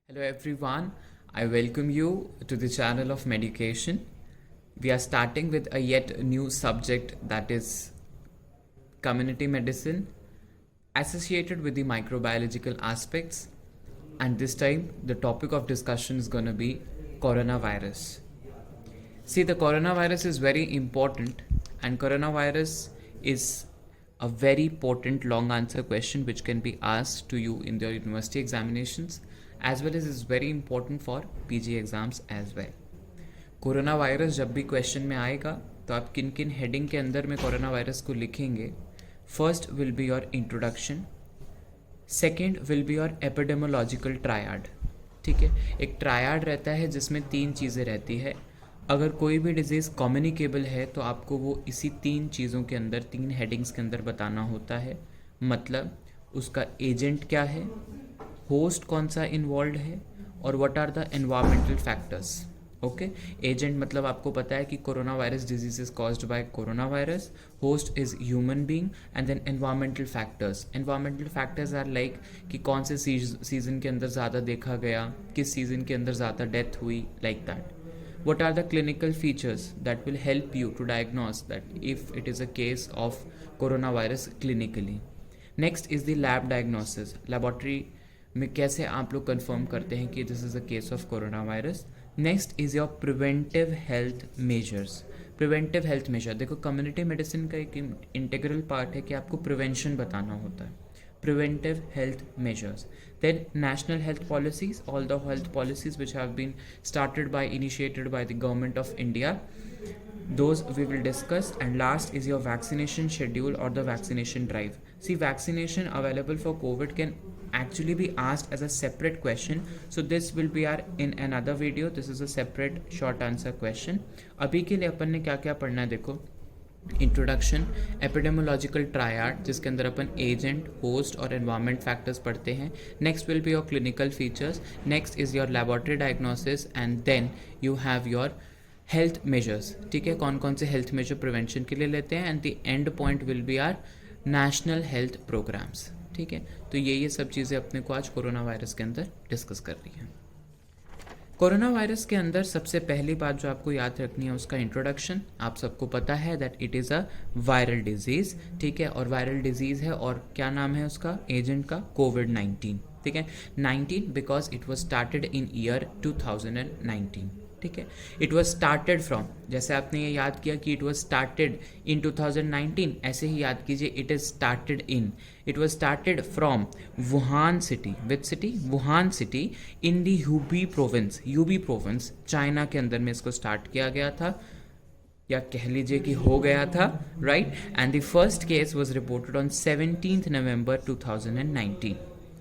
Hello everyone, I welcome you to the channel of Medication. We are starting with a yet new subject, that is community medicine associated with the microbiological aspects, and this time the topic of discussion is going to be coronavirus. See, the coronavirus is very important, and coronavirus is a very potent long answer question which can be asked to you in the university examinations, as well as is very important for PG exams as well. Corona virus जब भी question में आएगा तो आप किन किन heading के अंदर में कोरोना वायरस को लिखेंगे. First will be your introduction, second will be your epidemiological triad. ठीक है, एक ट्रायड रहता है जिसमें तीन चीज़ें रहती है. अगर कोई भी डिजीज़ कम्युनिकेबल है तो आपको वो इसी तीन चीज़ों के अंदर, तीन हेडिंग्स के अंदर बताना होता है. मतलब उसका एजेंट क्या है, होस्ट कौन सा इन्वॉल्व है, और what are the environmental factors. Okay, agent मतलब आपको पता है कि corona virus disease is caused by corona virus, host is human being, and then environmental factors. Environmental factors are like कि कौन से सीजन के अंदर ज़्यादा देखा गया, किस सीजन के अंदर ज़्यादा डेथ हुई, like that. What are the clinical features that will help you to diagnose that if it is a case of coronavirus clinically. Next is the lab diagnosis. Laboratory में कैसे आप लोग कंफर्म करते हैं कि this is a case of corona virus. Next is your preventive health measures. Preventive health measure, देखो community medicine का एक इंटीग्रल पार्ट है कि आपको प्रिवेंशन बताना होता है. Preventive health measures. Then national health policies, all the health policies which have been initiated by the government of India, those we will discuss. And last is your vaccination schedule or the vaccination drive. See, vaccination available for COVID can actually be asked as a separate question, so this will be our in another video. This is a separate short answer question. अभी के लिए अपन ने क्या क्या पढ़ना है, देखो introduction, epidemiological triad जिसके अंदर अपन एजेंट, होस्ट और एनवायरमेंट फैक्टर्स पढ़ते हैं. Next will be your clinical features. Next is your laboratory diagnosis, and then you have your health measures. ठीक है, कौन कौन से हेल्थ मेजर प्रिवेंशन के लिए लेते हैं, and the end point will be our national health programmes. ठीक है, तो ये सब चीज़ें अपने को आज कोरोना वायरस के अंदर डिस्कस कर रही हैं. कोरोना वायरस के अंदर सबसे पहली बात जो आपको याद रखनी है उसका इंट्रोडक्शन. आप सबको पता है that it is a viral disease. ठीक है, और वायरल डिजीज़ है, और क्या नाम है उसका, एजेंट का, कोविड-19. ठीक है, 19 because it was started in year 2019. ठीक है, इट वॉज स्टार्टेड फ्रॉम, जैसे आपने ये याद किया कि इट वॉज स्टार्टेड इन 2019, ऐसे ही याद कीजिए it is started in, it was started from Wuhan city. Which city? Wuhan city in the Hubei province, China के अंदर में इसको स्टार्ट किया गया था, या कह लीजिए कि हो गया था, right. And the first case was reported on 17th November 2019.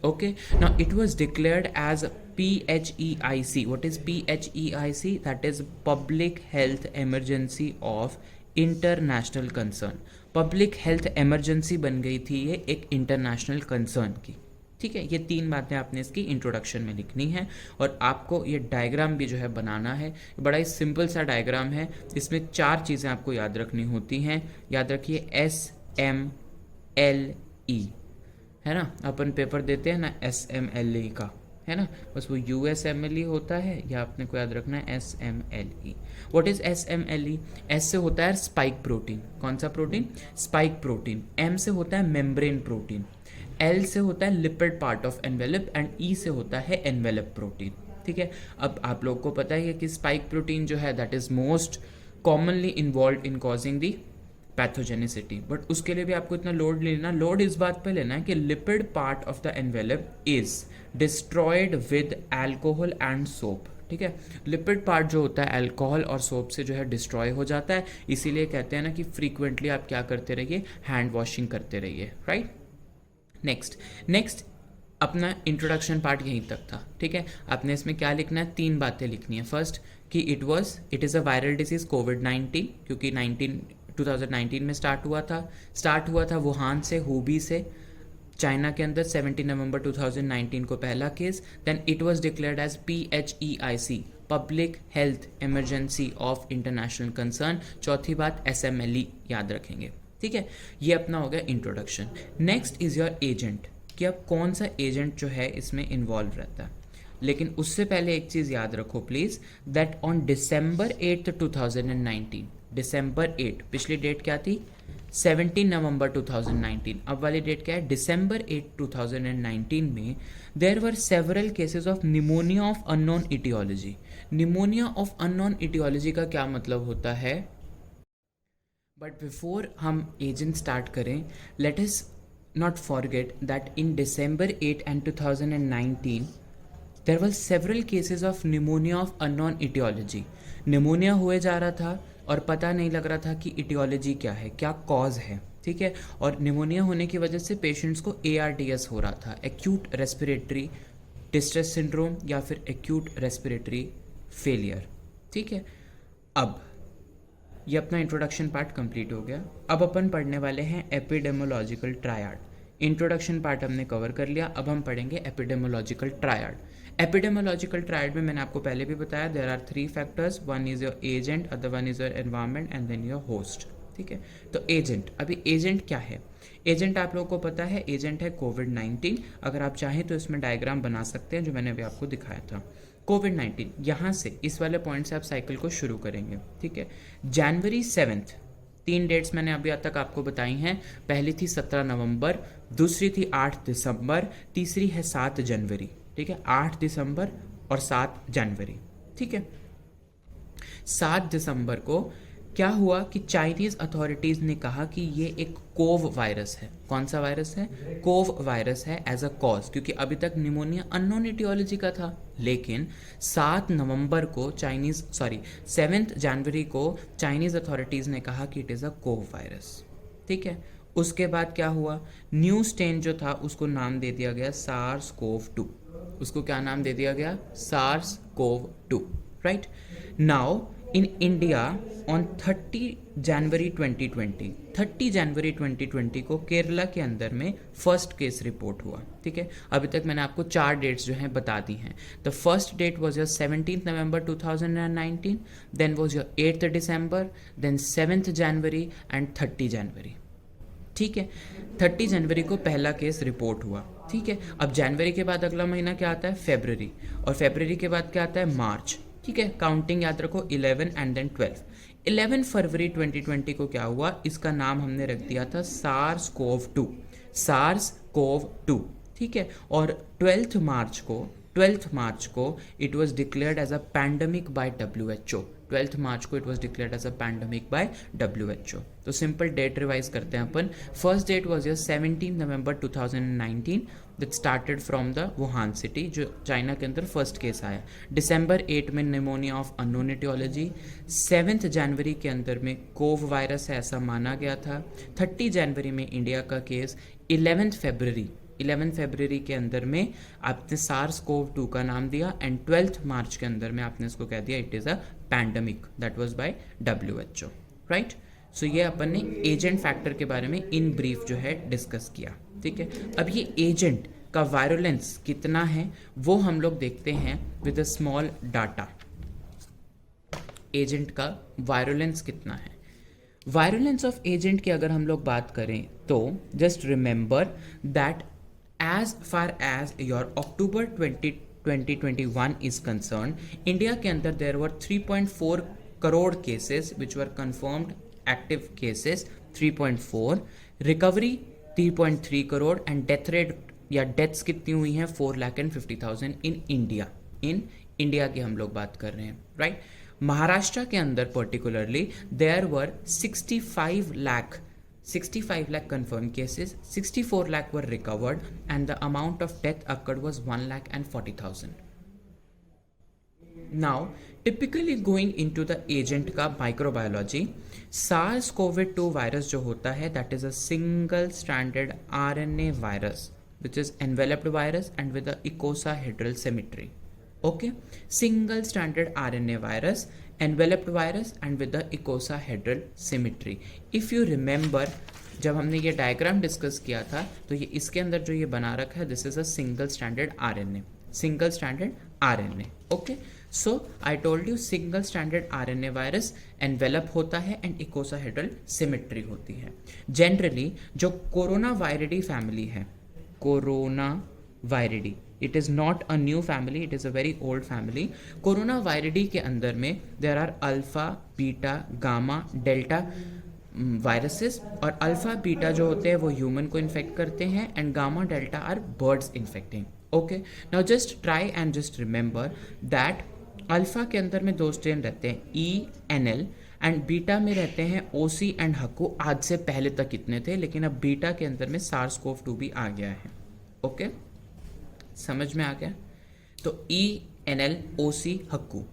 Okay, now it was declared as PHEIC. What is PHEIC? That is Public Health Emergency of International Concern. Public Health Emergency बन गई थी ये एक international concern की. ठीक है, ये तीन बातें आपने इसकी इंट्रोडक्शन में लिखनी है, और आपको ये डायग्राम भी जो है बनाना है. बड़ा ही सिंपल सा डायग्राम है, इसमें चार चीज़ें आपको याद रखनी होती हैं. याद रखिए SMLE है ना, अपन पेपर देते हैं ना SMLE का, है ना, बस वो USMLE होता है, या अपने को याद रखना है SMLE. What is SMLE? S से होता है स्पाइक प्रोटीन. कौन सा प्रोटीन? Spike protein. M से होता है मेम्ब्रेन प्रोटीन. L से होता है lipid part of envelope, and E से होता है एनवेलप प्रोटीन. ठीक है, अब आप लोग को पता है कि स्पाइक प्रोटीन जो है that is most commonly involve in causing the pathogenicity, but उसके लिए भी आपको इतना लोड लेना, लोड इस बात पे लेना है कि lipid part of the envelope is destroyed with alcohol and soap. ठीक है, लिपिड पार्ट जो होता है अल्कोहल और सोप से जो है डिस्ट्रॉय हो जाता है, इसीलिए कहते हैं ना कि फ्रीक्वेंटली आप क्या करते रहिए, हैंड वॉशिंग करते रहिए, राइट. नेक्स्ट अपना इंट्रोडक्शन पार्ट यहीं तक था. ठीक है, आपने इसमें क्या लिखना है, तीन बातें लिखनी है. फर्स्ट कि it is a viral disease कोविड-19, क्योंकि 2019 में स्टार्ट हुआ था वुहान से, हुबी से, चाइना के अंदर 17 नवंबर 2019 को पहला case. Then it was declared as PHEIC, public health emergency of international concern. चौथी बात SMLE याद रखेंगे. ठीक है, ये अपना हो गया introduction. Next is your agent, कि अब कौन सा एजेंट जो है इसमें इन्वॉल्व रहता है. लेकिन उससे पहले एक चीज़ याद रखो please, that on December 8th 2019, December 8, पिछली डेट क्या थी 17 नवंबर 2019, अब वाली डेट क्या है December 8 2019 में there were several cases of pneumonia of unknown aetiology. Pneumonia of unknown aetiology का क्या मतलब होता है? बट बिफोर हम एजेंट स्टार्ट करें, let us not forget that in December 8 and 2019 there were several cases of pneumonia of unknown etiology। Pneumonia हुए जा रहा था और पता नहीं लग रहा था कि इटियोलॉजी क्या है, क्या कॉज है, ठीक है। और निमोनिया होने की वजह से पेशेंट्स को ARDS हो रहा था, एक्यूट रेस्पिरेटरी डिस्ट्रेस सिंड्रोम या फिर एक्यूट रेस्पिरेटरी फेलियर, ठीक है। अब ये अपना इंट्रोडक्शन पार्ट कंप्लीट हो गया। अब अपन पढ़ने वाले हैं एपिडेमोलॉजिकल ट्रायड। इंट्रोडक्शन पार्ट हमने कवर कर लिया, अब हम पढ़ेंगे एपिडेमोलॉजिकल ट्रायड। एपिडेमोलॉजिकल ट्रायड में मैंने आपको पहले भी बताया, there are 3 factors, one is your agent, other one is your environment and then your host, ठीक है। तो एजेंट, अभी एजेंट क्या है? एजेंट आप लोगों को पता है, एजेंट है कोविड-19। अगर आप चाहें तो इसमें डायग्राम बना सकते हैं जो मैंने अभी आपको दिखाया था। कोविड-19, यहाँ से इस वाले पॉइंट से आप साइकिल को शुरू करेंगे, ठीक है। January 7, 3 डेट्स मैंने अभी तक आपको बताई हैं। पहली थी 17 नवंबर, दूसरी थी 8 दिसंबर, तीसरी है 7 जनवरी, ठीक है। 8 दिसंबर और 7 जनवरी, ठीक है। 7 दिसंबर को क्या हुआ कि चाइनीज अथॉरिटीज ने कहा कि ये एक कोव वायरस है। कौन सा वायरस है? कोव वायरस है एज अ कॉज, क्योंकि अभी तक निमोनिया अननोन इटियोलॉजी का था। लेकिन 7 नवंबर को 7 जनवरी को चाइनीज अथॉरिटीज ने कहा कि it is a CoV virus, ठीक है। उसके बाद क्या हुआ? न्यू स्टेन जो था उसको नाम दे दिया गया SARS-CoV-2। उसको क्या नाम दे दिया गया? SARS-CoV-2, right. Now in India on 30 जनवरी 2020 को केरला के अंदर में फर्स्ट केस रिपोर्ट हुआ, ठीक है। अभी तक मैंने आपको 4 डेट्स जो हैं बता दी हैं। The first date was your 17 November 2019, then was your 8 December, then 7 January and 30 January, ठीक है। 30 जनवरी को पहला केस रिपोर्ट हुआ, ठीक है। अब जनवरी के बाद अगला महीना क्या आता है? फरवरी, और फरवरी के बाद क्या आता है? मार्च, ठीक है। काउंटिंग याद रखो 11 एंड देन 12। 11 फरवरी 2020 को क्या हुआ? इसका नाम हमने रख दिया था SARS-CoV-2, SARS-CoV-2, ठीक है। और 12th मार्च को it was declared as a pandemic by WHO। 12th मार्च को it was declared as a pandemic by WHO। तो सिंपल डेट रिवाइज करते हैं अपन। First date was your 17 November 2019 that started from the Wuhan city, जो China के अंदर first case आया। December 8 में निमोनिया ऑफ अननोन इटियोलॉजी, 7 जनवरी के अंदर में कोव वायरस है ऐसा माना गया था। 30 जनवरी में इंडिया का केस, 11 फरवरी के अंदर में आपने SARS-CoV-2 का नाम दिया, एंड 12th मार्च के अंदर में आपने इसको कह दिया it is a pandemic that was by WHO, right. So ये अपन ने एजेंट फैक्टर के बारे में इन ब्रीफ जो है डिस्कस किया, ठीक है। अब ये एजेंट का वायरुलेंस कितना है वो हम लोग देखते हैं with a small data. Agent का वायरुलेंस कितना है? वायरुलेंस ऑफ एजेंट की अगर हम लोग बात करें तो just remember that as far as your October 2021 is concerned, India के अंदर there were 3.4 crore cases which were confirmed active cases 3.4, recovery 3.3 crore and death rate या डेथ्स कितनी हुई हैं 4,50,000 इन इंडिया की हम लोग बात कर रहे हैं, राइट। महाराष्ट्र के अंदर particularly there were 65 lakh confirmed cases, 64 lakh were recovered, and the amount of death occurred was 1,40,000. Now, typically going into the agent का microbiology, SARS-CoV-2 virus जो होता है that is a single stranded RNA virus which is enveloped virus and with a icosahedral symmetry. Okay, single stranded RNA virus, enveloped virus and with the icosahedral symmetry. If you remember, जब हमने ये diagram discuss किया था तो ये इसके अंदर जो ये बना रखा है this is a single standard RNA, okay. So I told you single standard RNA virus envelope होता है एंड इकोसाहेड्रल सिमेट्री होती है। जनरली जो कोरोना वायरिडी फैमिली है, Coronaviridae. It is not a new family, it is a very old family. Coronaviridae के अंदर में there are alpha, beta, gamma, delta viruses. और अल्फ़ा बीटा जो होते हैं वो ह्यूमन को इन्फेक्ट करते हैं and gamma delta are birds infecting. Okay, now just try and just remember that alpha के अंदर में दो स्ट्रेन रहते हैं, E N L, and beta में रहते हैं ओसी एंड हक्कू. आज से पहले तक इतने थे, लेकिन अब बीटा के अंदर में SARS-CoV-2 भी आ गया है. ओके, समझ में आ गया? तो ई एन एल ओ सी हक्कू.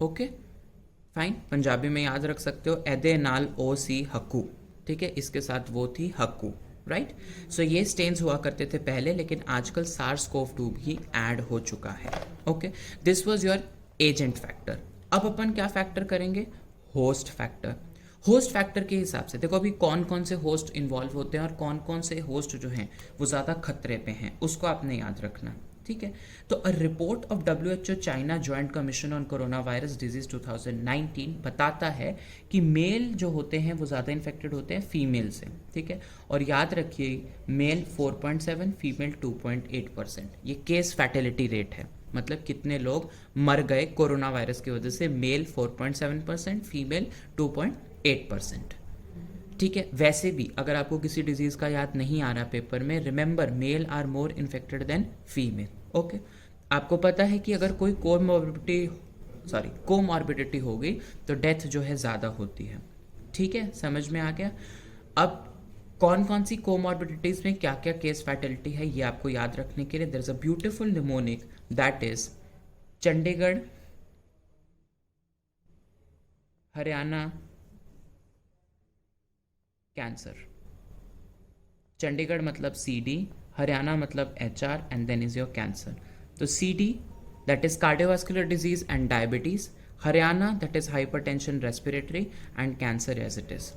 ओके फाइन, पंजाबी में याद रख सकते हो, एदे नाल ओ सी हक्कू. ठीक है, इसके साथ वो थी हक्कू. राइट, सो ये स्टेन्स हुआ करते थे पहले, लेकिन आजकल SARS-CoV-2 भी ऐड हो चुका है. Okay, this was your agent factor. अब अपन क्या फैक्टर करेंगे? Host factor. होस्ट फैक्टर के हिसाब से देखो अभी कौन कौन से होस्ट इन्वॉल्व होते हैं और कौन कौन से होस्ट जो हैं वो ज़्यादा खतरे पे हैं, उसको आपने याद रखना. ठीक है, तो a report of WHO China joint commission on corona virus disease 2019 बताता है कि मेल जो होते हैं वो ज़्यादा इन्फेक्टेड होते हैं फीमेल से. ठीक है, और याद रखिए मेल 4.7, फीमेल 2.8%. ये केस फैटेलिटी रेट है, मतलब कितने लोग मर गए कोरोना वायरस की वजह से. Male 4.7%, female 2.8%. ठीक है, वैसे भी अगर आपको किसी डिजीज़ का याद नहीं आ रहा पेपर में, remember male are more infected than female. Okay, आपको पता है कि अगर कोई कोमॉर्बिडिटी हो गई तो डेथ जो है ज़्यादा होती है. ठीक है, समझ में आ गया? अब कौन कौन सी कोमॉर्बिडिटीज़ में क्या क्या केस फैटेलिटी है ये आपको याद रखने के लिए there is a beautiful mnemonic that is Chandigarh, Haryana cancer. Chandigarh मतलब CD, हरियाणा मतलब HR, and then is your cancer. तो CD that is cardiovascular disease and diabetes, Haryana that is hypertension respiratory, and cancer as it is.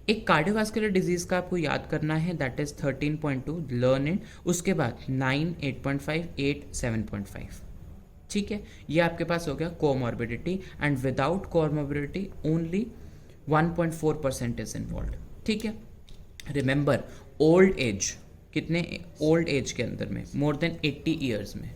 एक cardiovascular disease का आपको याद करना है that is 13.2, learn it. उसके बाद 9, 8.5, 8, 7.5. ठीक है, ये आपके पास हो गया comorbidity, and without comorbidity only 1.4% is involve. ठीक है, रिमेंबर ओल्ड एज, कितने ओल्ड एज के अंदर में? मोर देन 80 ईयर्स में,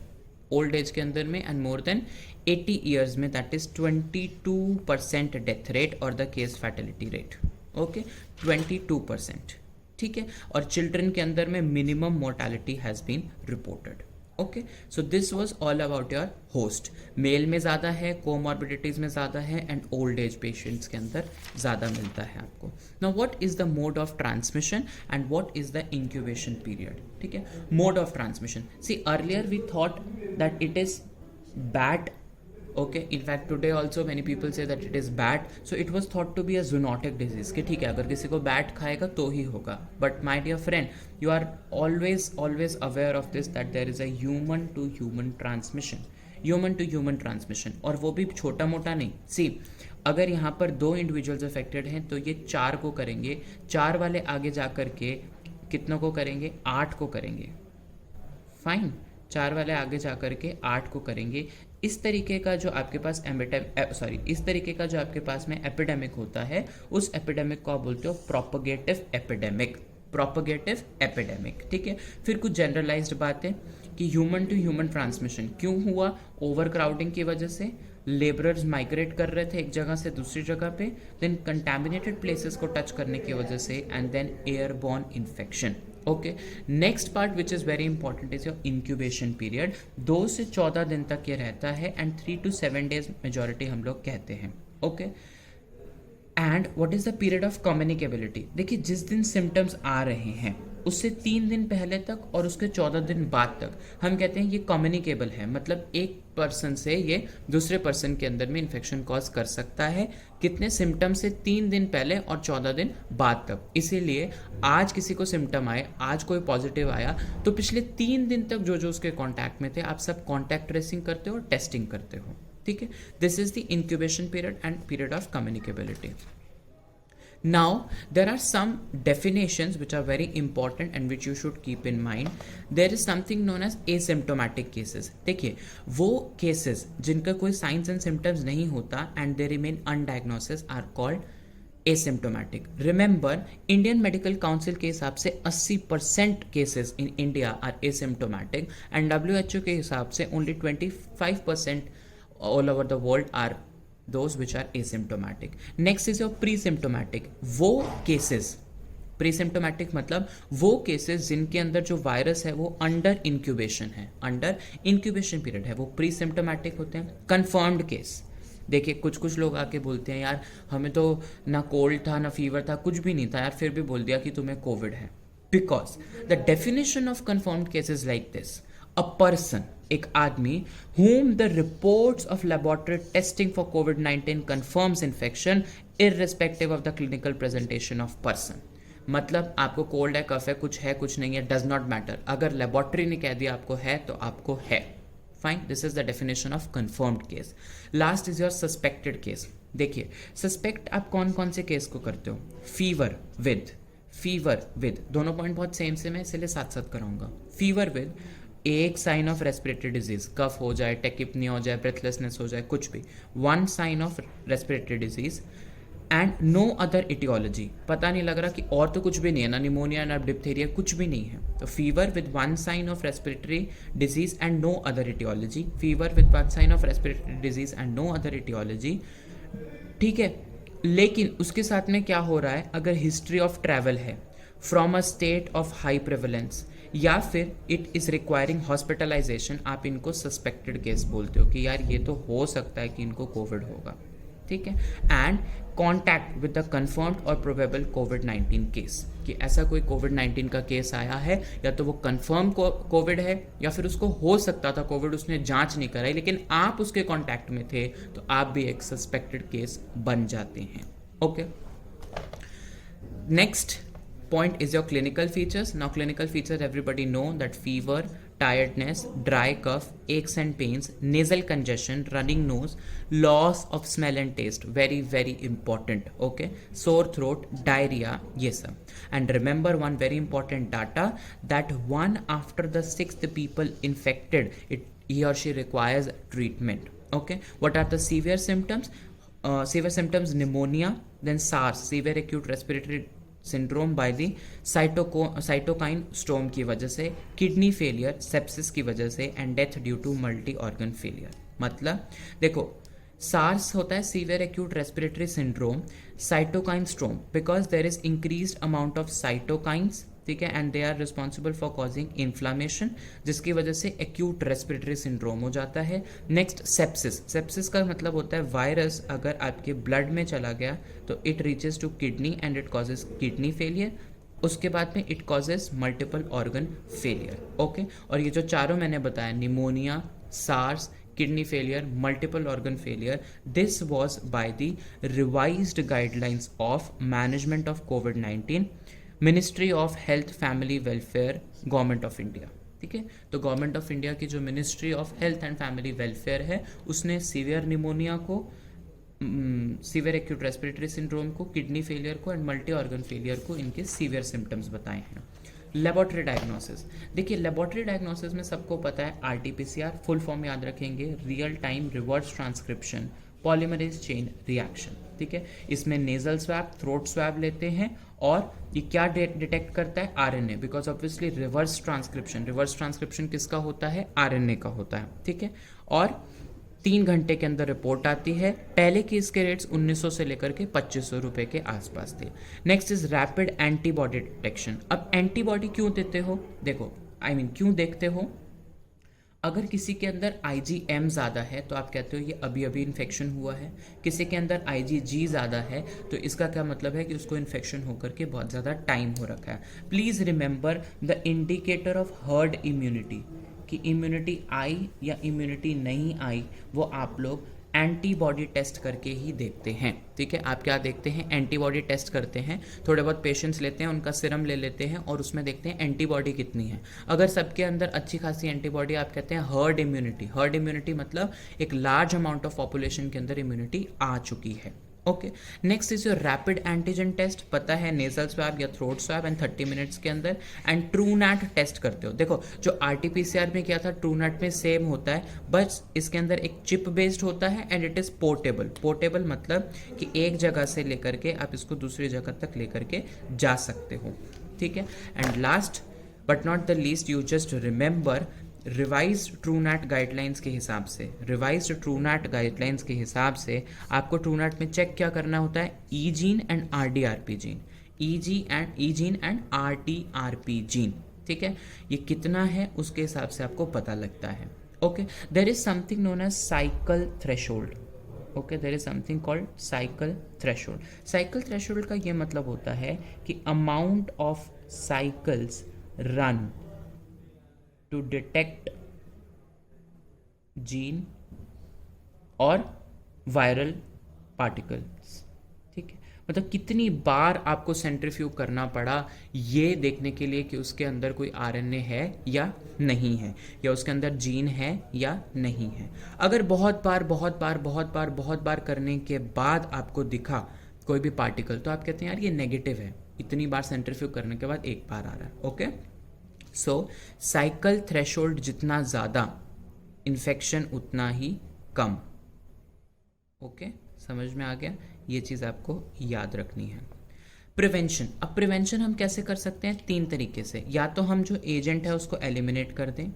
ओल्ड एज के अंदर में एंड मोर देन 80 ईयर्स में दैट इज 22% डेथ रेट और the case fatality rate. Okay, 22%. ठीक है, और चिल्ड्रन के अंदर में minimum mortality has been reported. Okay, so this was all about your host. Mail में ज़्यादा है, कोमॉर्बिडिटीज़ में ज़्यादा है, एंड ओल्ड एज पेशेंट्स के अंदर ज़्यादा मिलता है आपको. Now what is the mode of transmission and what is the incubation period? ठीक है, mode of transmission. See earlier we thought that it is bat. Okay, in fact today also many people say that it is bat, so it was thought to be a zoonotic disease कि ठीक है अगर किसी को bat खाएगा तो ही होगा. but my dear friend, you are always aware of this that there is a human to human transmission, और वो भी छोटा मोटा नहीं. See, अगर यहाँ पर 2 इंडिविजुअल्स अफेक्टेड हैं तो ये 4 को करेंगे, 4 वाले आगे जा कर के कितनों को करेंगे? 8 को करेंगे. फाइन, 4 वाले आगे जा कर के 8 को करेंगे. इस तरीके का जो आपके पास इस तरीके का जो आपके पास में एपिडेमिक होता है, उस एपिडेमिक को आप बोलते हो प्रोपगेटिव एपिडेमिक. ठीक है, फिर कुछ जनरलाइज्ड बातें कि ह्यूमन टू ह्यूमन ट्रांसमिशन क्यों हुआ? ओवर क्राउडिंग की वजह से. लेबरर्स माइग्रेट कर रहे थे एक जगह से दूसरी जगह पे, देन कंटामिनेटेड प्लेसेस को टच करने की वजह से, and then airborne infection. Okay, next part which is very important is your incubation period. 2 से 14 दिन तक ये रहता है, एंड 3 to 7 डेज मेजॉरिटी हम लोग कहते हैं. Okay, and what is the period of communicability? देखिए, जिस दिन सिम्टम्स आ रहे हैं उससे 3 दिन पहले तक और उसके 14 दिन बाद तक हम कहते हैं ये कम्युनिकेबल है, मतलब एक पर्सन से ये दूसरे पर्सन के अंदर में इन्फेक्शन कॉज कर सकता है. कितने सिम्टम से? 3 दिन पहले और 14 दिन बाद तक. इसीलिए आज किसी को सिम्टम आए, आज कोई पॉजिटिव आया, तो पिछले 3 दिन तक जो जो उसके कॉन्टैक्ट में थे आप सब कॉन्टैक्ट ट्रेसिंग करते हो और टेस्टिंग करते हो. ठीक है, this is the incubation period and period of communicability. Now, there are some definitions which are very important and which you should keep in mind. There is something known as asymptomatic cases. देखिए, वो cases जिनका कोई signs and symptoms नहीं होता and they remain undiagnosed are called asymptomatic. Remember, Indian medical council के हिसाब से 80% cases in India are asymptomatic and WHO के हिसाब से only 25% all over the world are those which are asymptomatic. Next is your pre-symptomatic. वो cases, प्रीसिम्टोमेटिक मतलब वो cases जिनके अंदर जो वायरस है वो अंडर इंक्यूबेशन है, अंडर इंक्यूबेशन पीरियड है, वो प्री सिम्टोमेटिक होते हैं। कंफर्म्ड केस, देखिए कुछ लोग आके बोलते हैं यार हमें तो ना कोल्ड था ना फीवर था, कुछ भी नहीं था यार, फिर भी बोल दिया कि तुम्हें कोविड है। Because the definition of confirmed cases like this, a person, एक आदमी whom the reports of laboratory testing for COVID-19 confirms infection irrespective of the clinical presentation of person. मतलब आपको कोल्ड है, कफ है, कुछ नहीं है, डज नॉट मैटर, अगर लेबोरेटरी ने कह दिया आपको है तो आपको है। Fine, this is the definition of confirmed case. Last is your suspected case. देखिए सस्पेक्ट आप कौन कौन से केस को करते हो? फीवर विद दोनों पॉइंट बहुत सेम है, इसलिए साथ साथ कराऊंगा। फीवर विद एक साइन ऑफ रेस्पिरेटरी डिजीज, कफ हो जाए, टेकिपनिया हो जाए, ब्रेथलेसनेस हो जाए, कुछ भी, one sign of respiratory disease and no other aetiology, पता नहीं लग रहा कि और तो कुछ भी नहीं है, ना निमोनिया ना डिप्थीरिया, कुछ भी नहीं है, तो fever with one sign of respiratory disease and no other aetiology, fever with one sign of respiratory disease and no other aetiology, ठीक है। लेकिन उसके साथ में क्या हो रहा है, अगर हिस्ट्री ऑफ ट्रैवल है from a state of high prevalence या फिर इट इज़ रिक्वायरिंग हॉस्पिटलाइजेशन, आप इनको सस्पेक्टेड केस बोलते हो कि यार ये तो हो सकता है कि इनको कोविड होगा, ठीक है। And contact with the confirmed और प्रोबेबल कोविड-19 केस, कि ऐसा कोई कोविड-19 का केस आया है, या तो वो कंफर्म कोविड है या फिर उसको हो सकता था कोविड, उसने जांच नहीं कराई लेकिन आप उसके कॉन्टैक्ट में थे, तो आप भी एक सस्पेक्टेड केस बन जाते हैं। Okay, next point is your clinical features. Now clinical features, everybody know that fever, tiredness, dry cough, aches and pains, nasal congestion, running nose, loss of smell and taste, very important, okay, sore throat, diarrhea, yes sir. And remember one very important data, that one after the 6th people infected, he or she requires treatment, okay. What are the severe symptoms? Severe symptoms, pneumonia, then SARS, severe acute respiratory syndrome by the cytokine storm की वजह से, kidney failure, sepsis की वजह से, and death due to multi organ failure. मतलब देखो SARS होता है severe acute respiratory syndrome, cytokine storm, because there is increased amount of cytokines, ठीक है, and they are responsible for causing inflammation, जिसकी वजह से एक्यूट रेस्पिरेटरी सिंड्रोम हो जाता है। नेक्स्ट सेप्सिस का मतलब होता है वायरस अगर आपके ब्लड में चला गया तो it reaches to kidney and it causes kidney failure, उसके बाद में it causes multiple organ failure, okay. और ये जो चारों मैंने बताया, pneumonia, SARS, kidney failure, multiple organ failure, this was by the revised guidelines of management of COVID-19, ministry of health family welfare, government of India, ठीक है। तो government of India की जो ministry of health and family welfare है, उसने severe pneumonia को, severe acute respiratory syndrome को, kidney failure को एंड मल्टी ऑर्गन फेलियर को इनके सीवियर सिम्टम्स बताए हैं। लेबोरेटरी डायग्नोसिस, देखिए लेबोरेटरी डायग्नोसिस में सबको पता है RT-PCR, फुल फॉर्म याद रखेंगे, real time reverse transcription polymerase chain reaction, ठीक है। इसमें नेजल स्वैब, थ्रोट स्वैब लेते हैं और ये क्या डिटेक्ट करता है? RNA, because obviously reverse transcription किसका होता है? RNA का होता है, ठीक है। और 3 घंटे के अंदर रिपोर्ट आती है। पहले की इसके रेट्स 1900 से लेकर के 2500 रुपए के आसपास थे। Next is rapid antibody detection. अब एंटीबॉडी क्यों देते हो? देखो क्यों देखते हो? अगर किसी के अंदर IgM ज़्यादा है तो आप कहते हो ये अभी अभी इन्फेक्शन हुआ है, किसी के अंदर IgG ज़्यादा है तो इसका क्या मतलब है कि उसको इन्फेक्शन होकर के बहुत ज़्यादा टाइम हो रखा है। Please remember the indicator of herd immunity, कि इम्यूनिटी आई या इम्यूनिटी नहीं आई वो आप लोग एंटीबॉडी टेस्ट करके ही देखते हैं, ठीक है। आप क्या देखते हैं? एंटीबॉडी टेस्ट करते हैं, थोड़े बहुत पेशेंट्स लेते हैं, उनका सिरम ले लेते हैं और उसमें देखते हैं एंटीबॉडी कितनी है। अगर सबके अंदर अच्छी खासी एंटीबॉडी, आप कहते हैं हर्ड इम्यूनिटी। हर्ड इम्यूनिटी मतलब एक लार्ज अमाउंट ऑफ पॉपुलेशन के अंदर इम्यूनिटी आ चुकी है, okay, next is your rapid antigen test, पता है नेजल स्वैब या थ्रोट स्वैब एंड 30 मिनट्स के अंदर, एंड ट्रू नैट टेस्ट करते हो। देखो जो आरटीपीसीआर में किया था ट्रू नैट में सेम होता है, बस इसके अंदर एक चिप बेस्ड होता है and it is portable. Portable मतलब कि एक जगह से लेकर के आप इसको दूसरी जगह तक लेकर के जा सकते हो, ठीक है। And last but not the least, you just remember revised Truenat guidelines के हिसाब से, रिवाइज्ड ट्रूनैट गाइडलाइंस के हिसाब से आपको ट्रूनैट में चेक क्या करना होता है, E gene and RDRP gene, E gene and RTRP gene, ठीक है। ये कितना है उसके हिसाब से आपको पता लगता है। Okay, there is something known as cycle threshold. Okay, there is something called cycle threshold. Cycle threshold का ये मतलब होता है कि amount of cycles run to detect gene और वायरल पार्टिकल्स, ठीक है। मतलब कितनी बार आपको सेंट्रीफ्यूग करना पड़ा ये देखने के लिए कि उसके अंदर कोई आरएनए है या नहीं है, या उसके अंदर जीन है या नहीं है। अगर बहुत बार करने के बाद आपको दिखा कोई भी पार्टिकल, तो आप कहते हैं यार ये नेगेटिव है, इतनी बार सेंट्रीफ्यूग करने के बाद एक बार आ रहा है। ओके, सो साइकिल थ्रेशोल्ड जितना ज़्यादा इन्फेक्शन उतना ही कम। ओके, समझ में आ गया, ये चीज़ आपको याद रखनी है। प्रिवेंशन, अब प्रिवेंशन हम कैसे कर सकते हैं, 3 तरीके से। या तो हम जो एजेंट है उसको एलिमिनेट कर दें,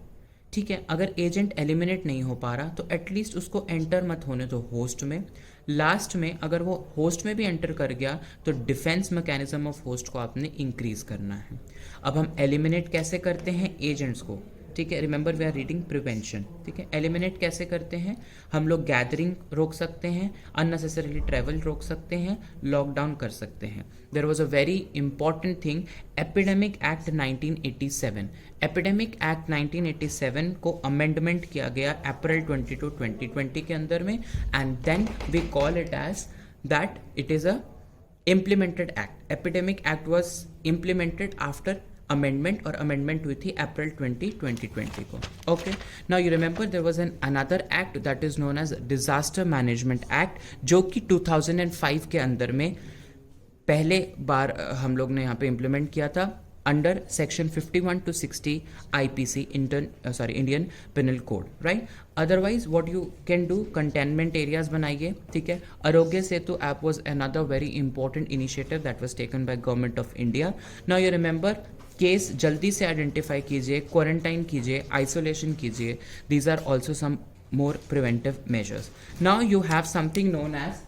ठीक है। अगर एजेंट एलिमिनेट नहीं हो पा रहा तो एटलीस्ट उसको एंटर मत होने दो होस्ट में। लास्ट में अगर वो होस्ट में भी एंटर कर गया तो डिफेंस मैकेनिज्म ऑफ होस्ट को आपने इंक्रीज करना है। अब हम एलिमिनेट कैसे करते हैं एजेंट्स को, ठीक है। Remember we are reading prevention, ठीक है। एलिमिनेट कैसे करते हैं, हम लोग गैदरिंग रोक सकते हैं, अननेसेसरीली ट्रैवल रोक सकते हैं, लॉकडाउन कर सकते हैं। There was a very important thing, epidemic act 1987। Epidemic act 1987 को अमेंडमेंट किया गया अप्रैल 22, 2020 के अंदर में, and then we call it as that it is a implemented act. Epidemic Act was implemented after amendment, और amendment हुई थी अप्रैल 2020 को। Okay, now you remember there was another act that is known as Disaster Management Act, जो कि 2005 के अंदर में पहले बार हम लोग ने यहाँ पे implement किया था under section 51 to 60 IPC Indian penal code, right. Otherwise what you can do, containment areas बनाइए, ठीक है। Aarogya Setu app was another very important initiative that was taken by government of India. Now you remember, case जल्दी से identify कीजिए, quarantine कीजिए, isolation कीजिए, these are also some more preventive measures. Now you have something known as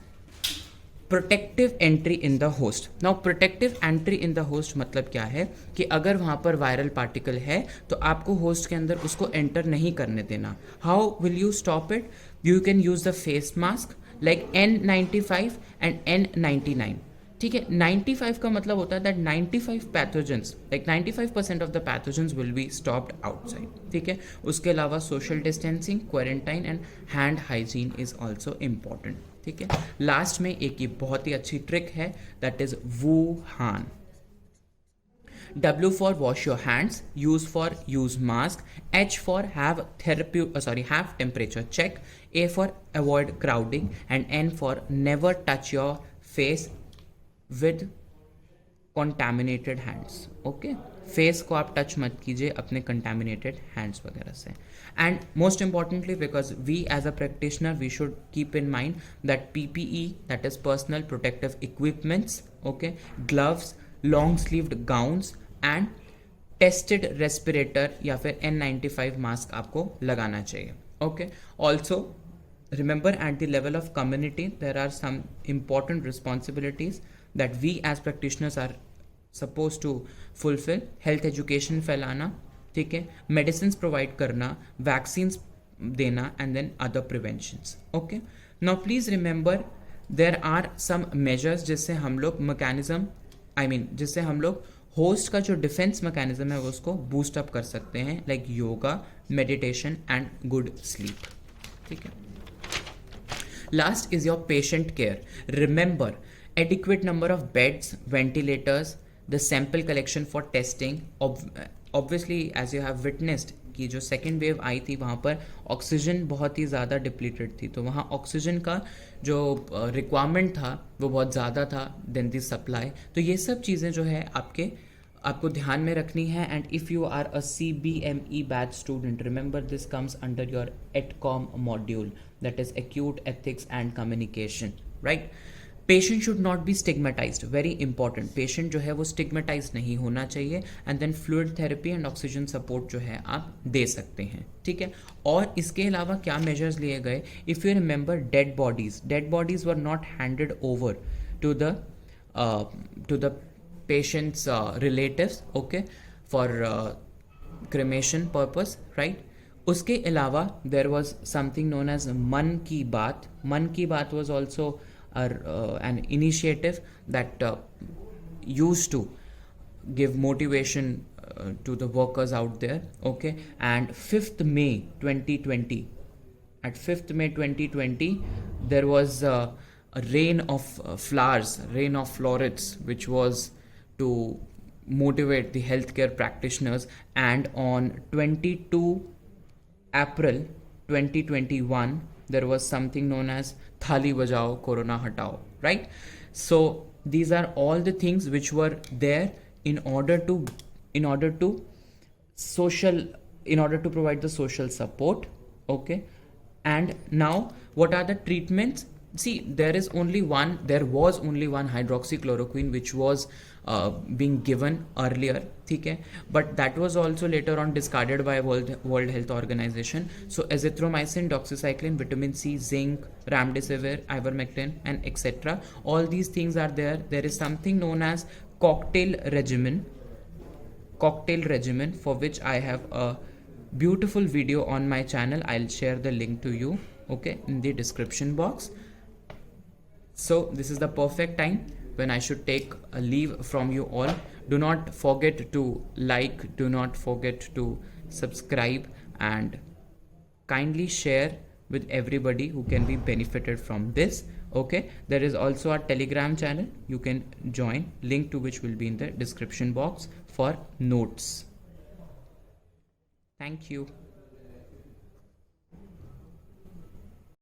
protective entry in the host. Now protective entry in the host मतलब क्या है कि अगर वहाँ पर वायरल पार्टिकल है तो आपको होस्ट के अंदर उसको एंटर नहीं करने देना। How will you stop it, you can use the face mask like N95 and N99, ठीक है। 95 का मतलब होता है that 95 pathogens, like 95% of the pathogens will be stopped outside, ठीक है। उसके अलावा social distancing, quarantine and hand hygiene is also important, ठीक है। लास्ट में एक ये बहुत ही अच्छी ट्रिक है, that is Wuhan. W for wash your hands, use mask, H for have temperature check, A for avoid crowding, and N for never touch your face with contaminated hands. Okay, face को आप touch मत कीजिए अपने contaminated hands वगैरह से। And most importantly because we as a practitioner we should keep in mind that PPE, that is personal protective equipments, okay, gloves, long sleeved gowns and tested respirator या फिर N95 mask आपको लगाना चाहिए। Okay, also remember at the level of community there are some important responsibilities that we as practitioners are supposed to fulfill. health education फैलाना, ठीक है, medicines provide करना, vaccines देना, and then other preventions. okay, now please remember there are some measures जिससे हम लोग जिससे हम लोग होस्ट का जो डिफेंस मैकेनिज्म है उसको बूस्ट अप कर सकते हैं, like yoga, meditation and good sleep, ठीक है। Last is your patient care. Remember, adequate number of beds, ventilators, the sample collection for testing. Obviously, as you have witnessed, की जो सेकेंड वेव आई थी वहाँ पर ऑक्सीजन बहुत ही ज़्यादा डिप्लीटेड थी, तो वहाँ ऑक्सीजन का जो रिक्वायरमेंट था वो बहुत ज़्यादा था देन दी सप्लाई। तो ये सब चीज़ें जो है आपको ध्यान में रखनी है। And if you are a CBME batch student, remember this comes under your EdCom module, that is acute ethics and communication, right. Patient should not be stigmatised, very important, patient जो है वो स्टिग्मेटाइज नहीं होना चाहिए। And then fluid therapy and oxygen support जो है आप दे सकते हैं, ठीक है। और इसके अलावा क्या मेजर्स लिए गए, if you remember dead bodies were not handed over to the patient's relatives, okay, for cremation purpose, right. उसके अलावा there was something known as मन की बात was also an initiative that used to give motivation to the workers out there, okay. And 5th May 2020, at 5th May 2020 there was a rain of flowers, rain of florets, which was to motivate the healthcare practitioners. And on 22 April 2021 there was something known as Thali Bajao Corona Hatao, right. So these are all the things which were there in order to provide the social support, okay. And now what are the treatments? See, there was only one hydroxychloroquine which was being given earlier, ठीक है, but that was also later on discarded by World Health Organization. So azithromycin, doxycycline, vitamin C, zinc, remdesivir, ivermectin and etc. All these things are there. There is something known as cocktail regimen, for which I have a beautiful video on my channel. I'll share the link to you, okay, in the description box. So this is the perfect time when I should take a leave from you all. Do not forget to like, do not forget to subscribe, and kindly share with everybody who can be benefited from this, okay. There is also a Telegram channel you can join, link to which will be in the description box for notes. Thank you.